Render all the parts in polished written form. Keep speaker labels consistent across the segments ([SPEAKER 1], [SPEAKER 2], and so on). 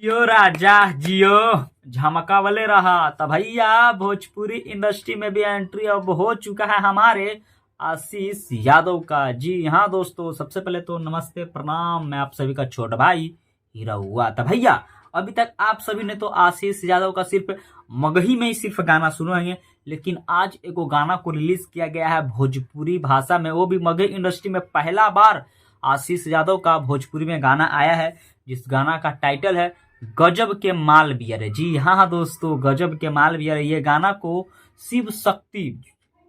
[SPEAKER 1] जियो राजा जियो झमकावले रहा। तो भैया भोजपुरी इंडस्ट्री में भी एंट्री अब हो चुका है हमारे आशीष यादव का। जी हाँ दोस्तों, सबसे पहले तो नमस्ते प्रणाम, मैं आप सभी का छोटा भाई हीरा हुआ। तो भैया अभी तक आप सभी ने तो आशीष यादव का सिर्फ मगही में ही सिर्फ गाना सुने होंगे, लेकिन आज एक गाना को रिलीज किया गया है भोजपुरी भाषा में, वो भी मगही इंडस्ट्री में पहला बार आशीष यादव का भोजपुरी में गाना आया है, जिस गाना का टाइटल है गजब के माल बियर। जी हाँ दोस्तों, गजब के माल बियर। ये गाना को शिव शक्ति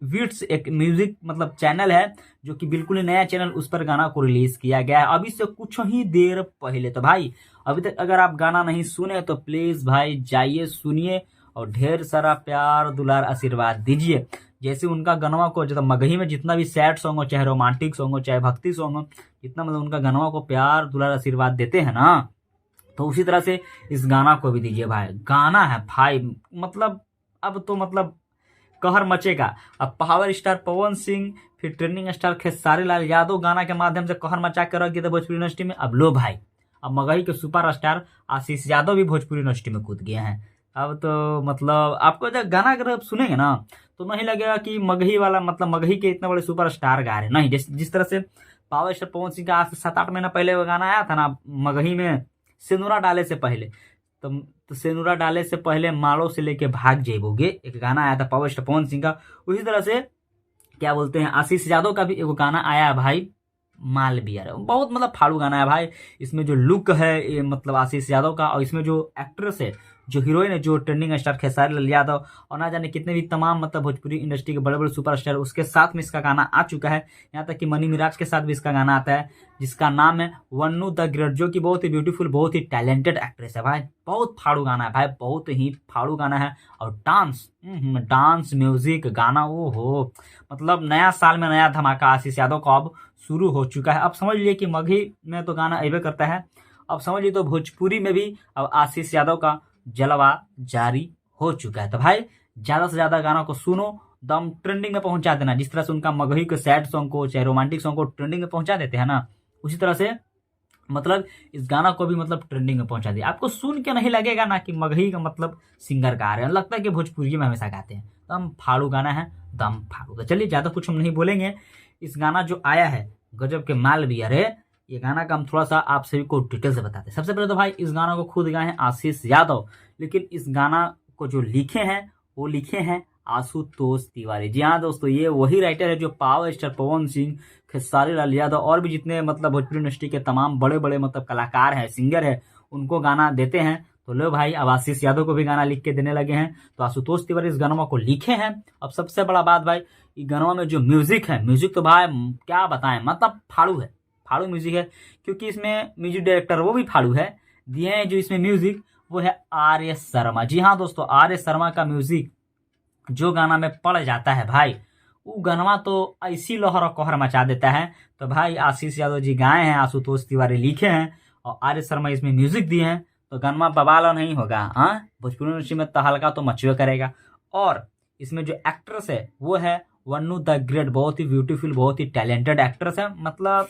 [SPEAKER 1] विट्स एक म्यूजिक मतलब चैनल है, जो कि बिल्कुल ही नया चैनल, उस पर गाना को रिलीज किया गया है अभी से कुछ ही देर पहले। तो भाई अभी तक अगर आप गाना नहीं सुने तो प्लीज भाई जाइए सुनिए और ढेर सारा प्यार दुलार आशीर्वाद दीजिए। जैसे उनका गनवा को जो मगही में जितना भी सैड सॉन्ग हो, चाहे रोमांटिक सॉन्ग हो, चाहे भक्ति सॉन्ग हो, जितना मतलब उनका गनवा को प्यार दुलार आशीर्वाद देते हैं ना, तो उसी तरह से इस गाना को भी दीजिए भाई। गाना है भाई मतलब अब तो मतलब कहर मचेगा। अब पावर स्टार पवन सिंह फिर ट्रेंडिंग स्टार खेसारी लाल यादव गाना के माध्यम से कहर मचा के रख दिए थे भोजपुरी इंडस्ट्री में। अब लो भाई, अब मगही के सुपर स्टार आशीष यादव भी भोजपुरी इंडस्ट्री में कूद गए हैं। अब तो मतलब आपको जब गाना अगर आप सुनेंगे ना तो नहीं लगेगा कि मगही वाला मतलब मगही के इतने बड़े सुपर स्टार गा रहे हैं। नहीं, जिस तरह से पावर स्टार पवन सिंह का आज से 7-8 महीना पहले वो गाना आया था ना मगही में, सेनुरा डाले से पहले, तो सेनुरा डाले से पहले मालो से लेके भाग जेबोगे, एक गाना आया था पावर स्टार पवन सिंह का। उसी तरह से क्या बोलते हैं आशीष यादव का भी एक गाना आया है भाई माल बियर। बहुत मतलब फाड़ू गाना है भाई। इसमें जो लुक है ये मतलब आशीष यादव का, और इसमें जो एक्ट्रेस है, जो हीरोइन है, जो ट्रेंडिंग स्टार खेसारी लाल यादव और ना जाने कितने भी तमाम मतलब भोजपुरी इंडस्ट्री के बड़े बड़े सुपरस्टार, उसके साथ में इसका गाना आ चुका है। यहाँ तक कि मनी मिराज के साथ भी इसका गाना आता है, जिसका नाम है वन्नू द ग्रेट, जो कि बहुत ही ब्यूटीफुल बहुत ही टैलेंटेड एक्ट्रेस है भाई। बहुत फाड़ू गाना है भाई, बहुत ही फाड़ू गाना है। और डांस म्यूजिक गाना वो हो मतलब नया साल में नया धमाका आशीष यादव का अब शुरू हो चुका है। अब समझ लिए कि मगही में तो गाना अबे करता है, अब समझ लिए तो भोजपुरी में भी अब आशीष यादव का जलवा जारी हो चुका है। तो भाई ज्यादा से ज्यादा गाना को सुनो, दम ट्रेंडिंग में पहुंचा देना। जिस तरह से उनका मगही के सैड सॉन्ग को चाहे रोमांटिक सॉन्ग को ट्रेंडिंग में पहुंचा देते हैं ना, उसी तरह से मतलब इस गाना को भी मतलब ट्रेंडिंग में पहुंचा दिया। आपको सुन के नहीं लगेगा ना कि मगही का मतलब सिंगर गा रहे हैं, लगता है कि भोजपुरी में हमेशा गाते हैं। दम फाड़ू गाना है, दम फाड़ू। तो चलिए ज्यादा कुछ हम नहीं बोलेंगे। इस गाना जो आया है गजब के माल भी, अरे ये गाना का हम थोड़ा सा आप सभी को डिटेल से बताते हैं। सबसे पहले तो भाई इस गाना को खुद गाए हैं आशीष यादव, लेकिन इस गाना को जो लिखे हैं वो लिखे हैं आशुतोष तिवारी। जी हाँ दोस्तों, ये वही राइटर है जो पावर स्टार पवन सिंह, खेसारी लाल यादव और भी जितने मतलब भोजपुरी इंडस्ट्री के तमाम बड़े बड़े मतलब कलाकार हैं, सिंगर है, उनको गाना देते हैं। तो लो भाई अब आशीष यादव को भी गाना लिख के देने लगे हैं। तो आशुतोष तिवारी इस गाना को लिखे हैं। अब सबसे बड़ा बात भाई, इस गाना में जो म्यूजिक है, म्यूजिक तो भाई क्या बताएं मतलब फाड़ू है, फाड़ू म्यूजिक है। क्योंकि इसमें म्यूजिक डायरेक्टर वो भी फाड़ू है, दिए हैं जो इसमें म्यूजिक वो है आर एस शर्मा। जी हाँ दोस्तों, आर एस शर्मा का म्यूजिक जो गाना में पड़ जाता है भाई, वो गाना तो ऐसी लहर और कहर मचा देता है। तो भाई आशीष यादव जी गाए हैं, आशुतोष तिवारी लिखे हैं और आर एस शर्मा इसमें म्यूजिक दिए हैं। तो गाना बवाल नहीं होगा, हाँ भोजपुरी इंडस्ट्री में तहलका तो मचवे करेगा। और इसमें जो एक्ट्रेस है वो है वन्नू द ग्रेट, बहुत ही ब्यूटीफुल बहुत ही टैलेंटेड एक्ट्रेस है, मतलब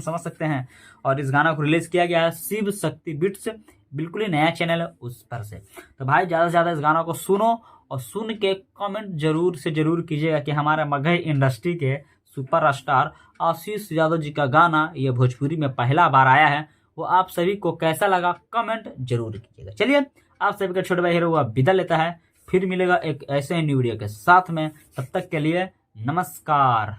[SPEAKER 1] समझ सकते हैं। और इस गाना को रिलीज किया गया है शिव शक्ति बिट्स, बिल्कुल ही नया चैनल है उस पर से। तो भाई ज्यादा से ज्यादा इस गाना को सुनो और सुन के कमेंट जरूर से जरूर कीजिएगा कि हमारे मगही इंडस्ट्री के सुपरस्टार आशीष यादव जी का गाना ये भोजपुरी में पहला बार आया है, वो आप सभी को कैसा लगा कमेंट जरूर कीजिएगा। चलिए आप सभी का छोटे भाई हीरो हुआ विदा लेता है, फिर मिलेगा एक ऐसे ही न्यू वीडियो के साथ में। तब तक के लिए नमस्कार।